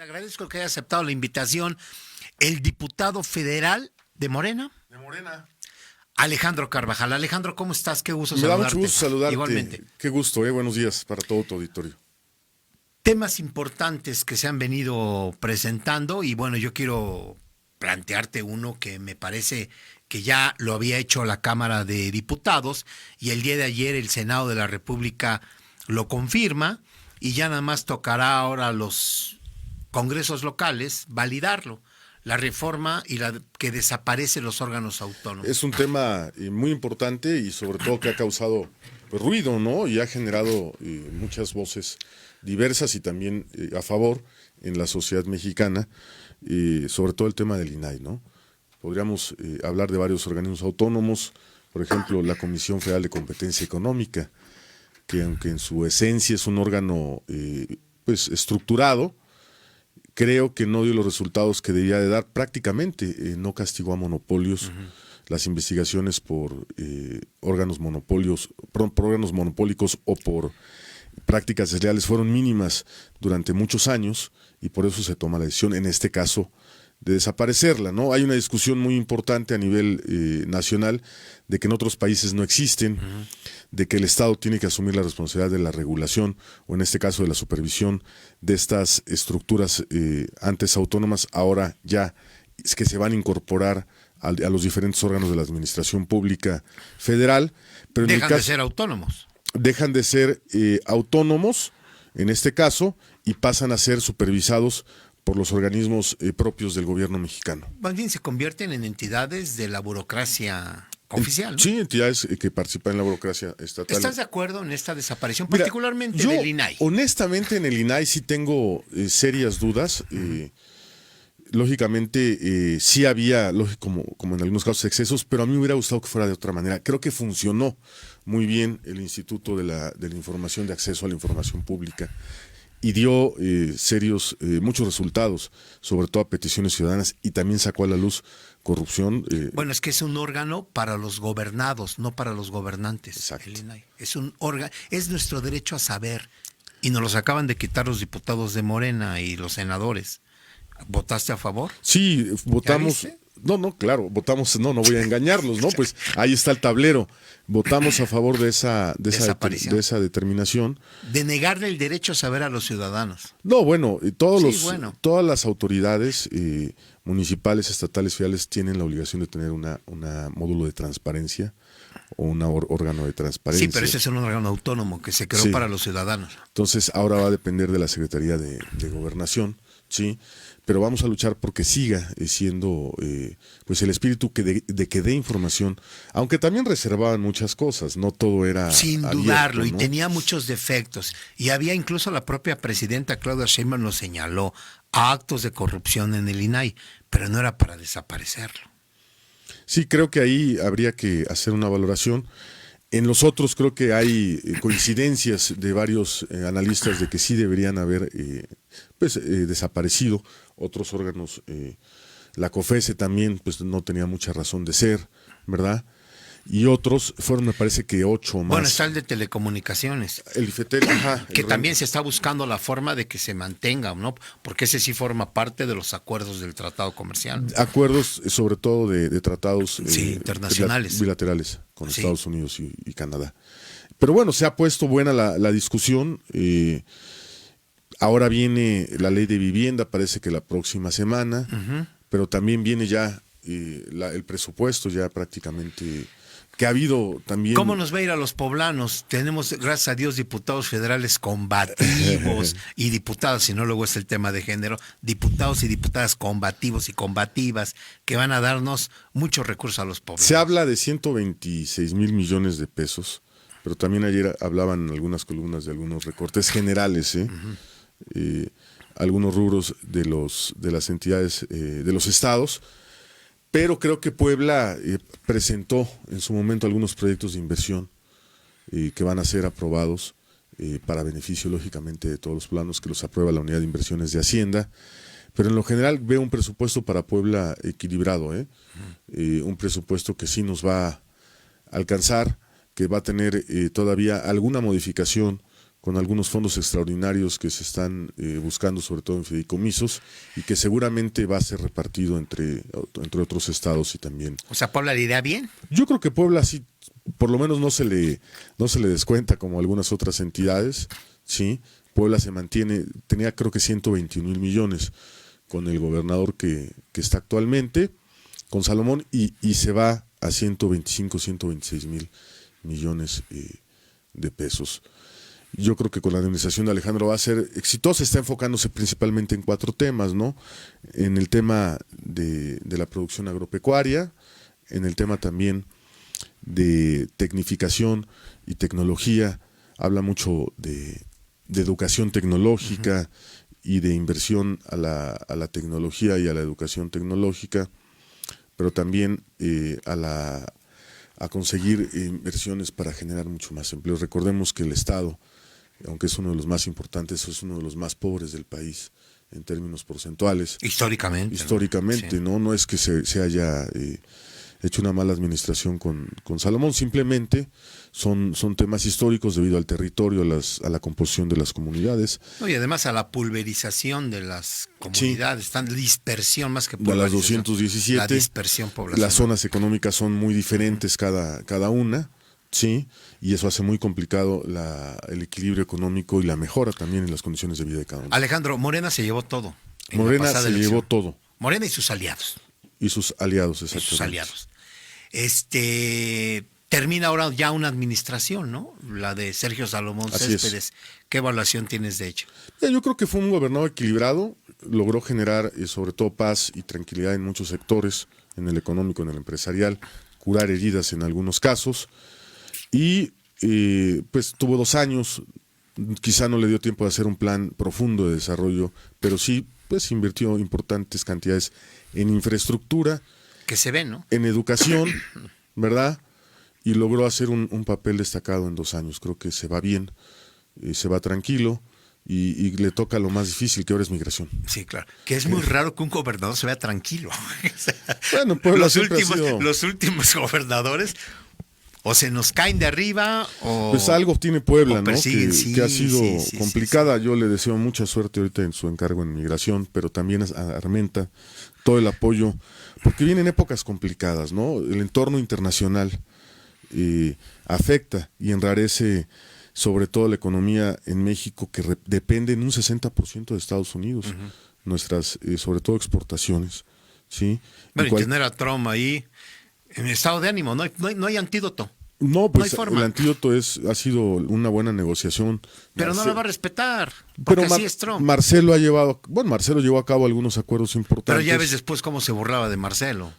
Le agradezco que haya aceptado la invitación el diputado federal de Morena, Alejandro Carvajal. Alejandro, ¿cómo estás? Qué gusto saludarte. Me da saludarte. mucho gusto saludarte. Igualmente. Qué gusto, buenos días para todo tu auditorio. Temas importantes que se han venido presentando y bueno, yo quiero plantearte uno que me parece que ya lo había hecho la Cámara de Diputados y el día de ayer el Senado de la República lo confirma y ya nada más tocará ahora a los congresos locales validarlo. La reforma y la que desaparece los órganos autónomos. Es un tema muy importante y sobre todo que ha causado ruido, ¿no? Y ha generado muchas voces diversas y también a favor en la sociedad mexicana, sobre todo el tema del INAI, ¿no? Podríamos hablar de varios organismos autónomos, por ejemplo, la Comisión Federal de Competencia Económica, que aunque en su esencia es un órgano pues estructurado, creo que no dio los resultados que debía de dar. Prácticamente no castigó a monopolios. Las investigaciones por órganos monopólicos o por prácticas desleales fueron mínimas durante muchos años y por eso se toma la decisión, en este caso, de desaparecerla, ¿no? Hay una discusión muy importante a nivel nacional de que en otros países no existen, de que el Estado tiene que asumir la responsabilidad de la regulación o en este caso de la supervisión de estas estructuras antes autónomas, ahora ya es que se van a incorporar a los diferentes órganos de la administración pública federal. Pero dejan de ser autónomos. Dejan de ser autónomos, en este caso, y pasan a ser supervisados por los organismos propios del gobierno mexicano. Más bien se convierten en entidades de la burocracia oficial, ¿no? Sí, entidades que participan en la burocracia estatal. ¿Estás de acuerdo en esta desaparición, particularmente del INAI? Honestamente, en el INAI sí tengo serias dudas. Lógicamente, sí había, como en algunos casos, excesos, pero a mí me hubiera gustado que fuera de otra manera. Creo que funcionó muy bien el Instituto de la Información de Acceso a la Información Pública y dio muchos resultados, sobre todo a peticiones ciudadanas, y también sacó a la luz corrupción. Bueno, es que es un órgano para los gobernados, no para los gobernantes. Exacto. El INAI. Es un órgano, es nuestro derecho a saber, y nos los acaban de quitar los diputados de Morena y los senadores. ¿Votaste a favor? Sí, votamos. No, claro, votamos, no voy a engañarlos, ¿no? Pues ahí está el tablero. Votamos a favor de esa determinación. De negarle el derecho a saber a los ciudadanos. No, bueno, todas las autoridades municipales, estatales, federales tienen la obligación de tener una módulo de transparencia o un órgano de transparencia. Sí, pero ese es un órgano autónomo que se creó para los ciudadanos. Entonces, ahora va a depender de la Secretaría de Gobernación, ¿sí? Pero vamos a luchar porque siga siendo pues el espíritu de que dé información, aunque también reservaban muchas cosas, no todo era sin abierto, dudarlo, ¿no? Y tenía muchos defectos, y había incluso la propia presidenta Claudia Sheinbaum lo señaló, actos de corrupción en el INAI, pero no era para desaparecerlo. Sí, creo que ahí habría que hacer una valoración. En los otros creo que hay coincidencias de varios analistas de que sí deberían haber desaparecido otros órganos. La COFESE también pues no tenía mucha razón de ser, ¿verdad? Y otros fueron, me parece que 8 más. Bueno, está el de telecomunicaciones. El IFETEL, que también se está buscando la forma de que se mantenga, ¿no? Porque ese sí forma parte de los acuerdos del tratado comercial. Acuerdos, sobre todo de tratados internacionales. Bilaterales con Estados Unidos y Canadá. Pero bueno, se ha puesto buena la discusión. Ahora viene la ley de vivienda, parece que la próxima semana, pero también viene ya el presupuesto ya prácticamente, que ha habido también. ¿Cómo nos va a ir a los poblanos? Tenemos, gracias a Dios, diputados federales combativos y diputadas, si no luego es el tema de género, diputados y diputadas combativos y combativas que van a darnos muchos recursos a los poblanos. Se habla de 126 mil millones de pesos, pero también ayer hablaban en algunas columnas de algunos recortes generales, algunos rubros de las entidades de los estados. Pero creo que Puebla presentó en su momento algunos proyectos de inversión que van a ser aprobados para beneficio, lógicamente, de todos los planos que los aprueba la Unidad de Inversiones de Hacienda. Pero en lo general veo un presupuesto para Puebla equilibrado, un presupuesto que sí nos va a alcanzar, que va a tener todavía alguna modificación con algunos fondos extraordinarios que se están buscando, sobre todo en fideicomisos, y que seguramente va a ser repartido entre otros estados y también. O sea, ¿Puebla le irá bien? Yo creo que Puebla sí, por lo menos no se le descuenta como algunas otras entidades, ¿sí? Puebla se mantiene, tenía creo que 121 millones con el gobernador que está actualmente, con Salomón, y se va a 125, 126 mil millones de pesos. Yo creo que con la administración de Alejandro va a ser exitosa, está enfocándose principalmente en 4 temas, ¿no? En el tema de la producción agropecuaria, en el tema también de tecnificación y tecnología, habla mucho de educación tecnológica y de inversión a la tecnología y a la educación tecnológica, pero también a conseguir inversiones para generar mucho más empleo. Recordemos que el Estado, aunque es uno de los más importantes, es uno de los más pobres del país en términos porcentuales. Históricamente. Históricamente, ¿no? No es que se haya hecho una mala administración con Salomón, simplemente son temas históricos debido al territorio, a la composición de las comunidades. No, y además a la pulverización de las comunidades, están dispersión más que De las pulverización. 217, la dispersión poblacional. las zonas económicas son muy diferentes cada una, ¿sí? Y eso hace muy complicado el equilibrio económico y la mejora también en las condiciones de vida de cada uno. Alejandro, Morena se llevó todo. Morena se llevó todo. Morena y sus aliados. Y sus aliados, Y exactamente. sus aliados. Termina ahora ya una administración, ¿no? La de Sergio Salomón Así Céspedes. ¿Qué evaluación tienes de hecho? Yo creo que fue un gobernador equilibrado, logró generar sobre todo paz y tranquilidad en muchos sectores, en el económico, en el empresarial, curar heridas en algunos casos, y pues tuvo 2 años, quizá no le dio tiempo de hacer un plan profundo de desarrollo, pero sí pues invirtió importantes cantidades en infraestructura, Que se ve, ¿no? en educación, ¿verdad? Y logró hacer un papel destacado en 2 años. Creo que se va bien, se va tranquilo y le toca lo más difícil, que ahora es migración. Sí, claro. Que es muy raro que un gobernador se vea tranquilo. Bueno, pues los últimos gobernadores o se nos caen de arriba o... Pues algo tiene Puebla, ¿no? Sí, que ha sido sí, complicada. Yo le deseo mucha suerte ahorita en su encargo en migración, pero también a Armenta todo el apoyo, porque vienen épocas complicadas, ¿no? El entorno internacional afecta y enrarece sobre todo la economía en México, que depende en un 60% de Estados Unidos, nuestras, sobre todo exportaciones, ¿sí? Bueno, y tener a Trump ahí en estado de ánimo, no hay antídoto. No, pues hay forma. el antídoto ha sido una buena negociación. Pero no la va a respetar, porque así es Trump. Marcelo llevó a cabo algunos acuerdos importantes. Pero ya ves después cómo se burlaba de Marcelo.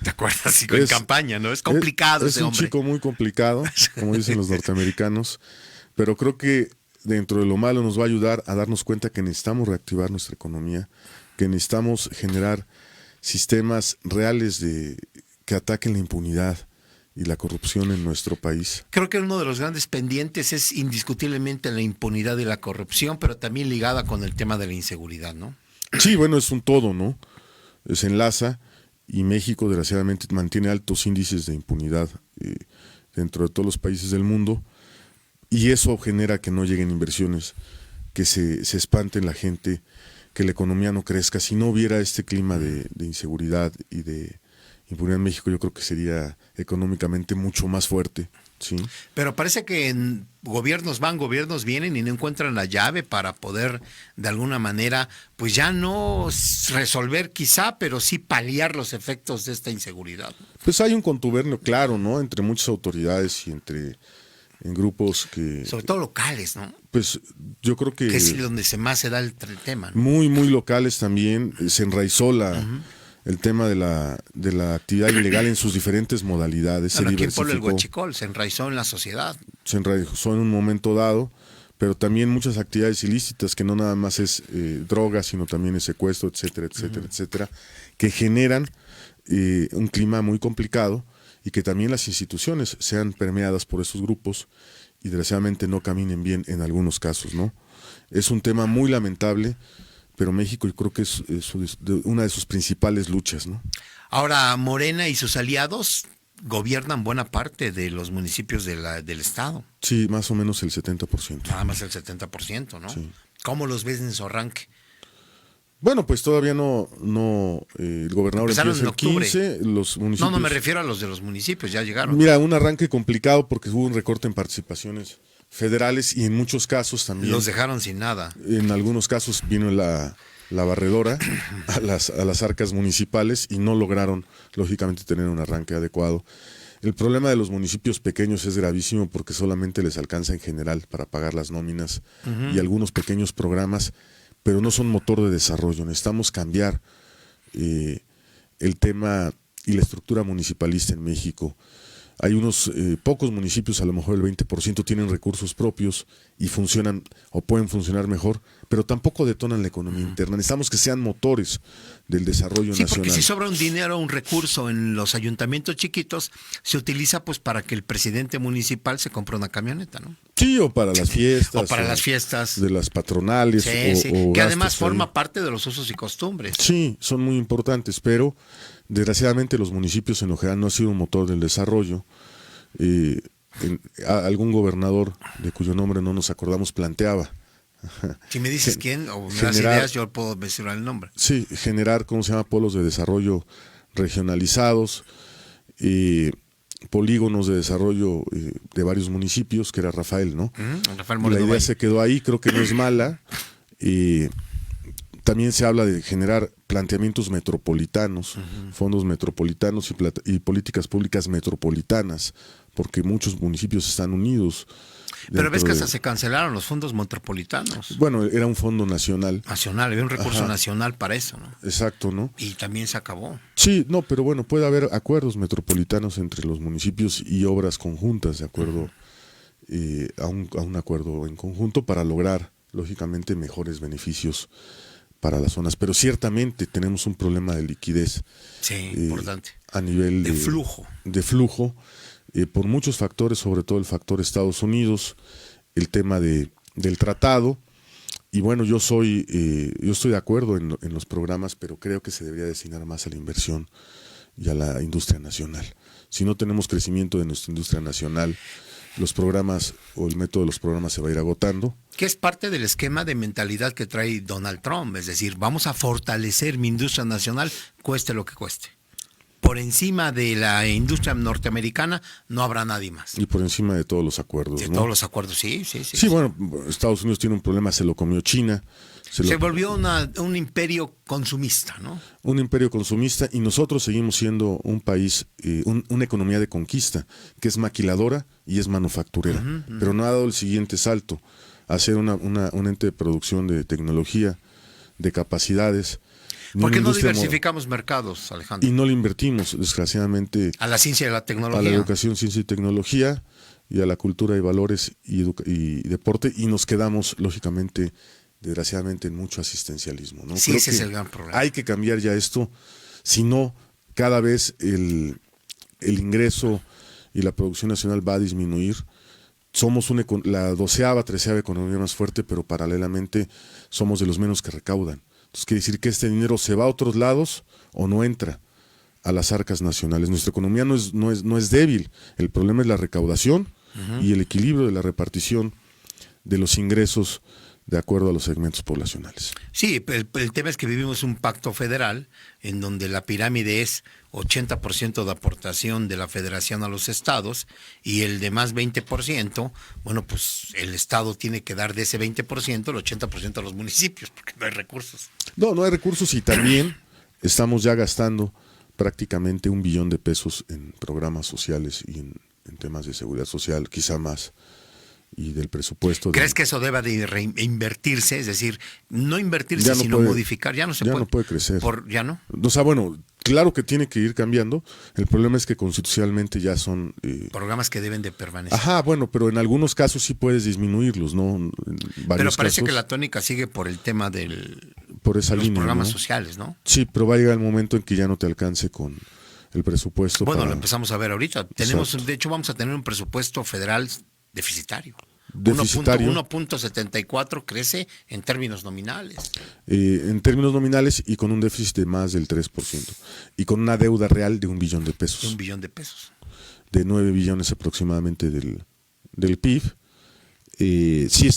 ¿Te acuerdas? En campaña, ¿no? Es complicado ese hombre. Es un chico muy complicado, como dicen los norteamericanos, pero creo que dentro de lo malo nos va a ayudar a darnos cuenta que necesitamos reactivar nuestra economía, que necesitamos generar sistemas reales que ataquen la impunidad y la corrupción en nuestro país. Creo que uno de los grandes pendientes es indiscutiblemente la impunidad y la corrupción, pero también ligada con el tema de la inseguridad, ¿no? Sí, bueno, es un todo, ¿no? Se enlaza, y México desgraciadamente mantiene altos índices de impunidad dentro de todos los países del mundo, y eso genera que no lleguen inversiones, que se espanten la gente, que la economía no crezca. Si no hubiera este clima de inseguridad y de impunidad en México, yo creo que sería económicamente mucho más fuerte, ¿sí? Pero parece que gobiernos van, gobiernos vienen y no encuentran la llave para poder, de alguna manera, pues ya no resolver quizá, pero sí paliar los efectos de esta inseguridad. Pues hay un contubernio claro, ¿no? Entre muchas autoridades y en grupos que... Sobre todo locales, ¿no? Pues yo creo que es donde más se da el tema, ¿no? Muy, muy locales también. Se enraizó el tema de la actividad ilegal en sus diferentes modalidades. Bueno, aquí en Puebla el huachicol se enraizó en la sociedad. Se enraizó en un momento dado, pero también muchas actividades ilícitas, que no nada más es droga, sino también es secuestro, etcétera, etcétera, etcétera, que generan un clima muy complicado, y que también las instituciones sean permeadas por esos grupos y desgraciadamente no caminen bien en algunos casos, ¿no? Es un tema muy lamentable, pero México yo creo que es una de sus principales luchas, ¿no? Ahora, Morena y sus aliados gobiernan buena parte de los municipios del estado. Sí, más o menos el 70%. Nada más el 70%, ¿no? Sí. ¿Cómo los ves en su arranque? Bueno, pues todavía no el gobernador Empezaron empieza en octubre. el 15, los municipios... No me refiero a los de los municipios, ya llegaron. Mira, un arranque complicado porque hubo un recorte en participaciones federales y en muchos casos también... Los dejaron sin nada. En algunos casos vino la barredora a las arcas municipales y no lograron, lógicamente, tener un arranque adecuado. El problema de los municipios pequeños es gravísimo porque solamente les alcanza en general para pagar las nóminas y algunos pequeños programas, pero no son motor de desarrollo. Necesitamos cambiar el tema y la estructura municipalista en México. Hay unos pocos municipios, a lo mejor el 20% tienen recursos propios y funcionan o pueden funcionar mejor, pero tampoco detonan la economía interna. Necesitamos que sean motores del desarrollo nacional. Porque si sobra un dinero, un recurso en los ayuntamientos chiquitos, se utiliza pues para que el presidente municipal se compre una camioneta, ¿no? Sí, o para las fiestas. O para las fiestas. De las patronales. Sí, o que además gastos forma ahí. parte de los usos y costumbres. Sí, son muy importantes, pero desgraciadamente los municipios en lo general no han sido un motor del desarrollo. Algún gobernador de cuyo nombre no nos acordamos planteaba. Si me dices quién o me das ideas, yo puedo mencionar el nombre. Sí, generar, ¿cómo se llama? Polos de desarrollo regionalizados, polígonos de desarrollo de varios municipios, que era Rafael, ¿no? Rafael La Moreno idea Valle. se quedó ahí, creo que no es mala. También se habla de generar planteamientos metropolitanos, fondos metropolitanos y políticas públicas metropolitanas, porque muchos municipios están unidos. Pero ves que dentro hasta se cancelaron los fondos metropolitanos. Bueno, era un fondo nacional. Nacional, había un recurso nacional para eso, ¿no? Exacto, ¿no? Y también se acabó. Sí, no, pero bueno, puede haber acuerdos metropolitanos entre los municipios y obras conjuntas, de acuerdo a un acuerdo en conjunto para lograr, lógicamente, mejores beneficios para las zonas. Pero ciertamente tenemos un problema de liquidez. Sí, importante. A nivel de flujo. De flujo, por muchos factores, sobre todo el factor Estados Unidos, el tema del tratado. Y bueno, yo estoy de acuerdo en los programas, pero creo que se debería destinar más a la inversión y a la industria nacional. Si no tenemos crecimiento de nuestra industria nacional, los programas o el método de los programas se va a ir agotando. Que es parte del esquema de mentalidad que trae Donald Trump, es decir, vamos a fortalecer mi industria nacional, cueste lo que cueste. Por encima de la industria norteamericana no habrá nadie más. Y por encima de todos los acuerdos, De ¿no? todos los acuerdos, sí. Sí, bueno, Estados Unidos tiene un problema, se lo comió China. Se volvió un imperio consumista, ¿no? Un imperio consumista, y nosotros seguimos siendo un país, una economía de conquista, que es maquiladora y es manufacturera, pero no ha dado el siguiente salto, a ser un ente de producción de tecnología, de capacidades. ¿Por qué no diversificamos mercados, Alejandro? Y no le invertimos, desgraciadamente, a la ciencia y la tecnología. A la educación, ciencia y tecnología, y a la cultura y valores y deporte, y nos quedamos, lógicamente, desgraciadamente, en mucho asistencialismo, ¿no? Sí, Creo ese que es el gran problema. Hay que cambiar ya esto, si no, cada vez el ingreso y la producción nacional va a disminuir. Somos la 12ª, 13ª economía más fuerte, pero paralelamente somos de los menos que recaudan. Entonces quiere decir que este dinero se va a otros lados o no entra a las arcas nacionales. Nuestra economía no es débil, el problema es la recaudación y el equilibrio de la repartición de los ingresos de acuerdo a los segmentos poblacionales. Sí, el tema es que vivimos un pacto federal en donde la pirámide es 80% de aportación de la federación a los estados y el demás 20%, bueno, pues el estado tiene que dar de ese 20% el 80% a los municipios porque no hay recursos. No hay recursos, y también estamos ya gastando prácticamente $1 billón en programas sociales y en temas de seguridad social, quizá más. Y del presupuesto. ¿Crees que eso deba de reinvertirse? Es decir, no invertirse, sino modificar. Ya no se puede. No puede crecer. ¿Ya no? O sea, bueno, claro que tiene que ir cambiando. El problema es que constitucionalmente ya son... programas que deben de permanecer. Ajá, bueno, pero en algunos casos sí puedes disminuirlos, ¿no? Pero parece que la tónica sigue por el tema por esa los línea, programas ¿no? sociales, ¿no? Sí, pero va a llegar el momento en que ya no te alcance con el presupuesto. Bueno, lo empezamos a ver ahorita. De hecho, vamos a tener un presupuesto federal deficitario. 1.74 crece en términos nominales. En términos nominales, y con un déficit de más del 3%. Y con una deuda real de $1 billón. De $1 billón. de 9 billones aproximadamente del PIB. Sí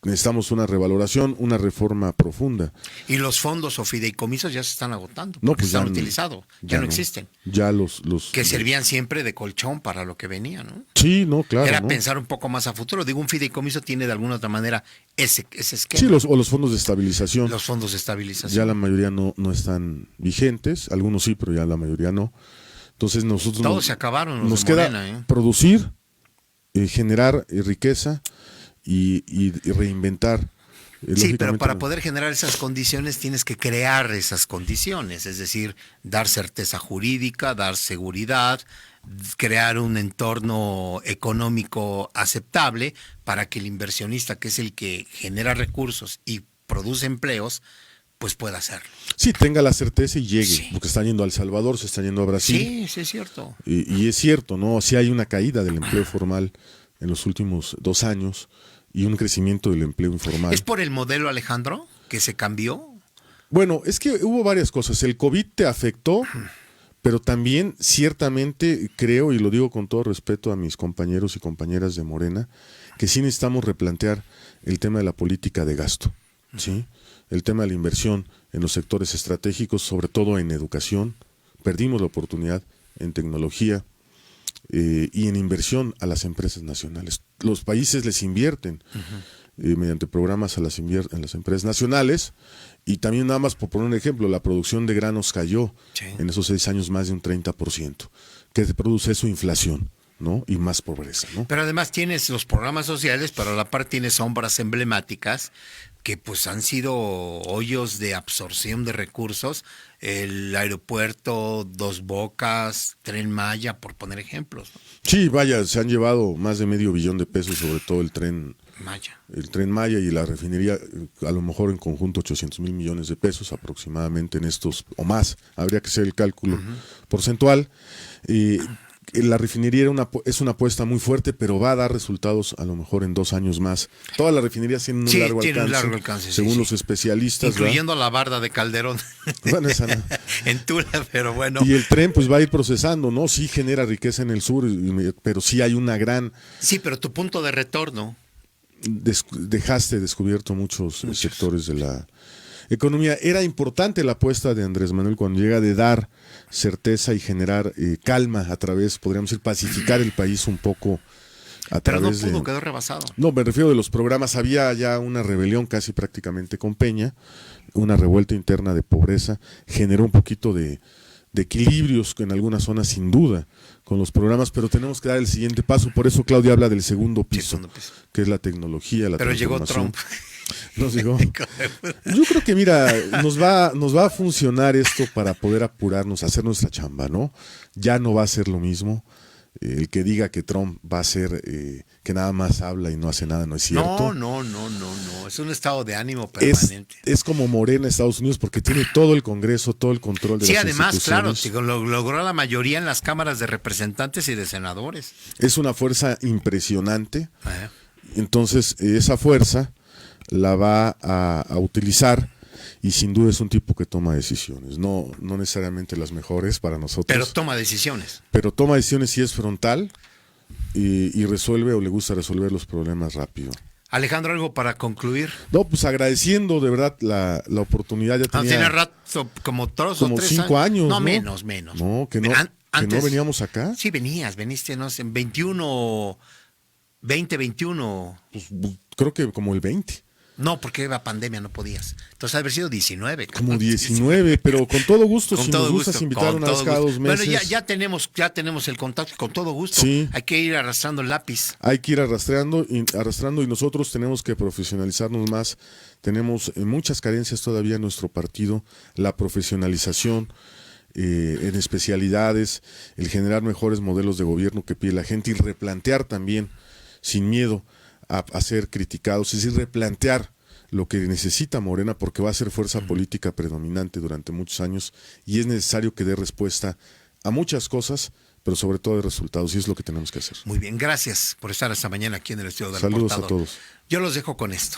necesitamos una revaloración, una reforma profunda. Y los fondos o fideicomisos ya se están agotando, No, porque pues están utilizados, ya no existen. Ya los que servían siempre de colchón para lo que venía, ¿no? Sí, no, claro. Era ¿no? pensar un poco más a futuro. Digo, un fideicomiso tiene de alguna otra manera ese esquema. Sí, los fondos de estabilización. Los fondos de estabilización. Ya la mayoría no están vigentes, algunos sí, pero ya la mayoría no. Entonces nosotros todos se acabaron los nos de queda Morena, producir, generar riqueza y reinventar. Sí, pero para poder generar esas condiciones tienes que crear esas condiciones, es decir, dar certeza jurídica, dar seguridad, crear un entorno económico aceptable para que el inversionista, que es el que genera recursos y produce empleos, pues pueda hacerlo. Sí, tenga la certeza y llegue, Sí. porque están yendo a El Salvador, se están yendo a Brasil. Sí, sí es cierto. Y es cierto, ¿no? Sí hay una caída del empleo formal en los últimos 2 años y un crecimiento del empleo informal. ¿Es por el modelo, Alejandro, que se cambió? Bueno, es que hubo varias cosas. El COVID te afectó, pero también ciertamente creo, y lo digo con todo respeto a mis compañeros y compañeras de Morena, que sí necesitamos replantear el tema de la política de gasto, ¿sí? El tema de la inversión en los sectores estratégicos, sobre todo en educación. Perdimos la oportunidad en tecnología y en inversión a las empresas nacionales. Los países les invierten mediante programas a las empresas nacionales, y también, nada más por poner un ejemplo, la producción de granos cayó en esos 6 años más de un 30%. ¿Qué produce eso? Inflación, ¿no? Y más pobreza, ¿no? Pero además tienes los programas sociales, pero a la par tienes sombras emblemáticas que pues han sido hoyos de absorción de recursos, el aeropuerto, Dos Bocas, Tren Maya, por poner ejemplos, ¿no? Sí, vaya, se han llevado más de $500 millones, sobre todo el tren Maya y la refinería, a lo mejor en conjunto 800 mil millones de pesos aproximadamente en estos, o más, habría que hacer el cálculo porcentual. La refinería es una apuesta muy fuerte, pero va a dar resultados a lo mejor en 2 años más. Todas las refinerías tienen un largo alcance, según los especialistas. Incluyendo la barda de Calderón. Bueno, esa no. En Tula, pero bueno. Y el tren pues va a ir procesando, ¿no? Sí genera riqueza en el sur, pero sí hay una gran... Sí, pero tu punto de retorno. Dejaste descubierto muchos sectores de la economía. Era importante la apuesta de Andrés Manuel cuando llega de dar certeza y generar calma a través, podríamos decir, pacificar el país un poco a pero través no pudo, quedó rebasado. No, me refiero de los programas. Había ya una rebelión casi prácticamente con Peña, una revuelta interna de pobreza, generó un poquito de equilibrios en algunas zonas sin duda con los programas, pero tenemos que dar el siguiente paso. Por eso Claudia habla del segundo piso, que es la tecnología, la transformación. Pero llegó Trump. Nos llegó. Yo creo que, mira, nos va a funcionar esto para poder apurarnos a hacer nuestra chamba, ¿no? Ya no va a ser lo mismo. El que diga que Trump va a ser que nada más habla y no hace nada, no es cierto. No. Es un estado de ánimo permanente. Es como Morena, Estados Unidos, porque tiene todo el Congreso, todo el control de las instituciones. Sí, además, claro, logró la mayoría en las cámaras de representantes y de senadores. Es una fuerza impresionante. Entonces, esa fuerza la va a utilizar. Y sin duda es un tipo que toma decisiones, no necesariamente las mejores para nosotros. Pero toma decisiones. Pero toma decisiones y es frontal y resuelve o le gusta resolver los problemas rápido. Alejandro, ¿algo para concluir? No, pues agradeciendo de verdad la oportunidad. Ya tiene rato, como 5 años. No, menos. No, que no veníamos acá. Sí, veniste, no sé, en 2021. Pues, creo que como el 20. No, porque iba pandemia, no podías. Entonces, haber sido 19. Como 19, pero con todo gusto. Si nos gustas invitar una vez cada 2 meses. Bueno, ya tenemos el contacto, con todo gusto. Sí. Hay que ir arrastrando el lápiz. Hay que ir arrastrando y nosotros tenemos que profesionalizarnos más. Tenemos muchas carencias todavía en nuestro partido. La profesionalización en especialidades, el generar mejores modelos de gobierno que pide la gente y replantear también, sin miedo, a ser criticados, es decir, replantear lo que necesita Morena, porque va a ser fuerza política predominante durante muchos años y es necesario que dé respuesta a muchas cosas, pero sobre todo de resultados, y es lo que tenemos que hacer. Muy bien, gracias por estar esta mañana aquí en el estudio del Saludos Portador. a todos. Yo los dejo con esto.